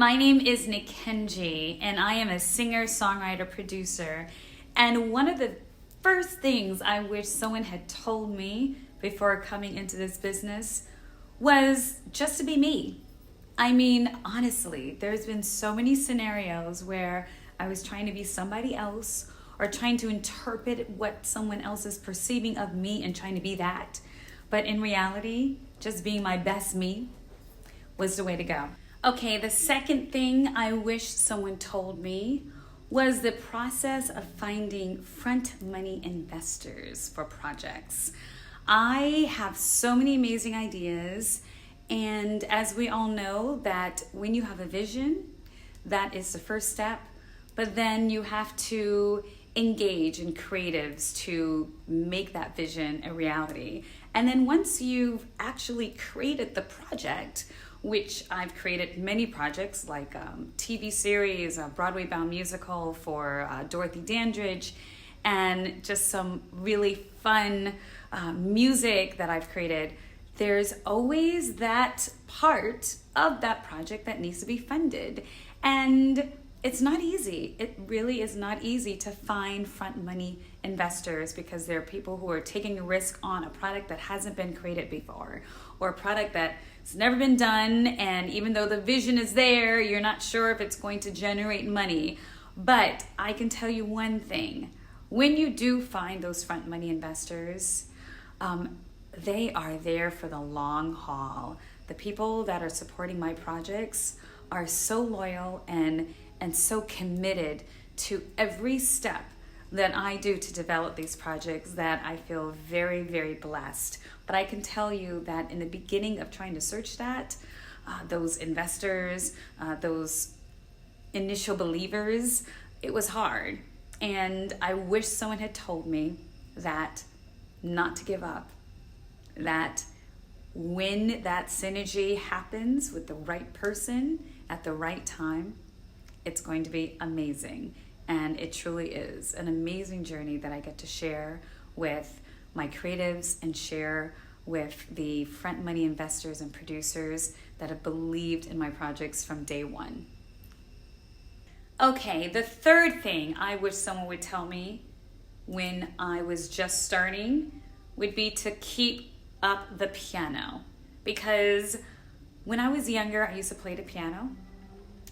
My name is Nikenji, and I am a singer, songwriter, producer. And one of the first things I wish someone had told me before coming into this business was just to be me. I mean, honestly, there's been so many scenarios where I was trying to be somebody else or trying to interpret what someone else is perceiving of me and trying to be that. But in reality, just being my best me was the way to go. Okay, the second thing I wish someone told me was the process of finding front money investors for projects. I have so many amazing ideas, and as we all know, that when you have a vision, that is the first step, but then you have to engage in creatives to make that vision a reality. And then once you've actually created the project, which I've created many projects like TV series, a Broadway bound musical for Dorothy Dandridge, and just some really fun music that I've created. There's always that part of that project that needs to be funded. And it's not easy. It really is not easy to find front money investors because there are people who are taking a risk on a product that hasn't been created before or a product that's never been done, and even though the vision is there, you're not sure if it's going to generate money. But I can tell you one thing. When you do find those front money investors, they are there for the long haul. The people that are supporting my projects are so loyal and so committed to every step that I do to develop these projects that I feel very, very blessed. But I can tell you that in the beginning of trying to search that, those investors, those initial believers, it was hard. And I wish someone had told me that not to give up, that when that synergy happens with the right person at the right time, it's going to be amazing. And it truly is an amazing journey that I get to share with my creatives and share with the front money investors and producers that have believed in my projects from day one. Okay, the third thing I wish someone would tell me when I was just starting would be to keep up the piano. Because when I was younger, I used to play the piano.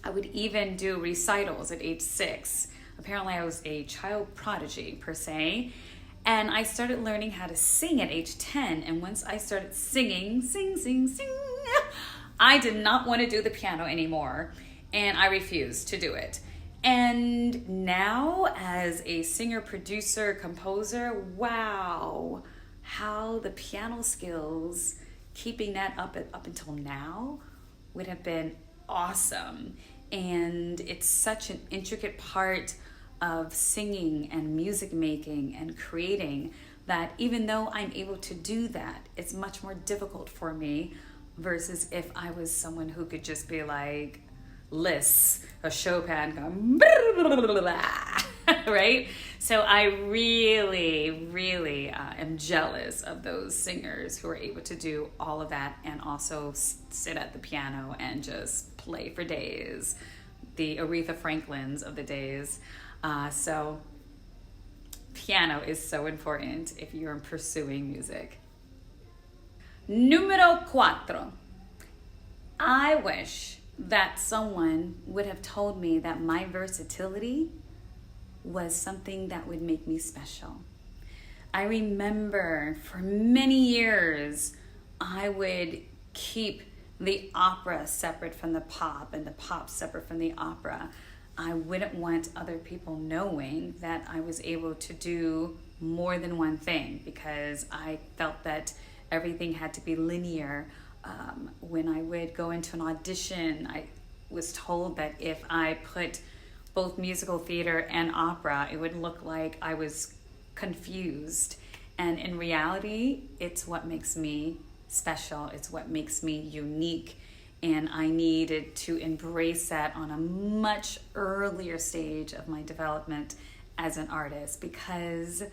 I would even do recitals at age 6. Apparently I was a child prodigy per se. And I started learning how to sing at age 10. And once I started singing, sing, I did not want to do the piano anymore. And I refused to do it. And now as a singer, producer, composer, wow, how the piano skills, keeping that up until now would have been awesome. And it's such an intricate part of singing and music making and creating that even though I'm able to do that, it's much more difficult for me versus if I was someone who could just be like Liszt or Chopin going right? So I really am jealous of those singers who are able to do all of that and also sit at the piano and just play for days. The Aretha Franklins of the days. So piano is so important if you're pursuing music. Numero 4. I wish that someone would have told me that my versatility was something that would make me special. I remember for many years, I would keep the opera separate from the pop and the pop separate from the opera. I wouldn't want other people knowing that I was able to do more than one thing because I felt that everything had to be linear. When I would go into an audition, I was told that if I put both musical theater and opera, it would look like I was confused. And in reality, it's what makes me special. It's what makes me unique. And I needed to embrace that on a much earlier stage of my development as an artist because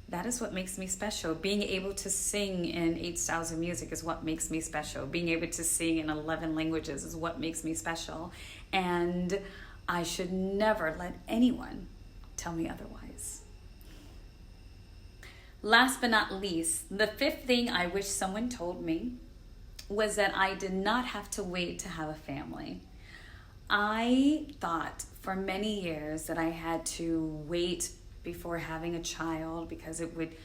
That is what makes me special. Being able to sing in 8 styles of music is what makes me special. Being able to sing in 11 languages is what makes me special. And I should never let anyone tell me otherwise. Last but not least, the fifth thing I wish someone told me was that I did not have to wait to have a family. I thought for many years that I had to wait before having a child because it would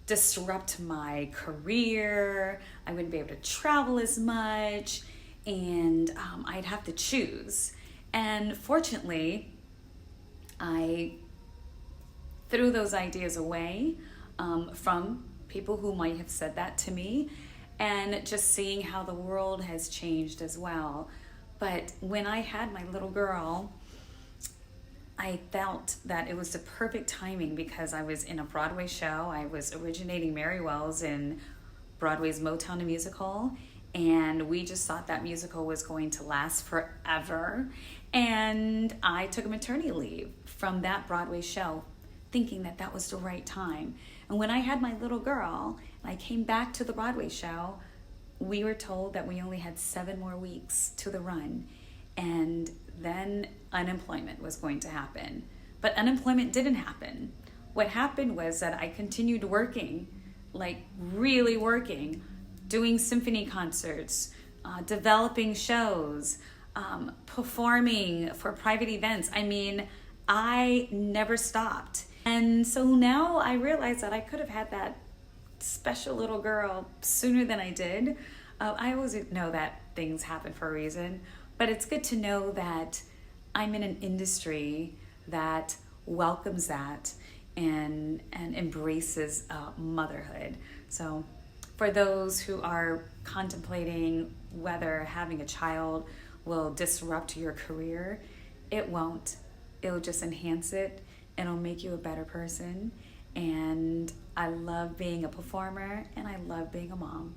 disrupt my career. I wouldn't be able to travel as much, and I'd have to choose. And fortunately, I threw those ideas away from people who might have said that to me, and just seeing how the world has changed as well. But when I had my little girl, I felt that it was the perfect timing because I was in a Broadway show. I was originating Mary Wells in Broadway's Motown the Musical, and we just thought that musical was going to last forever. And I took a maternity leave from that Broadway show, thinking that that was the right time. And when I had my little girl, and I came back to the Broadway show, we were told that we only had 7 more weeks to the run. And then unemployment was going to happen. But unemployment didn't happen. What happened was that I continued working, like really working, doing symphony concerts, developing shows, performing for private events. I mean, I never stopped. And so now I realize that I could have had that special little girl sooner than I did. I always know that things happen for a reason. But it's good to know that I'm in an industry that welcomes that and embraces motherhood. So for those who are contemplating whether having a child will disrupt your career, it won't. It'll just enhance it. It'll make you a better person. And I love being a performer, and I love being a mom.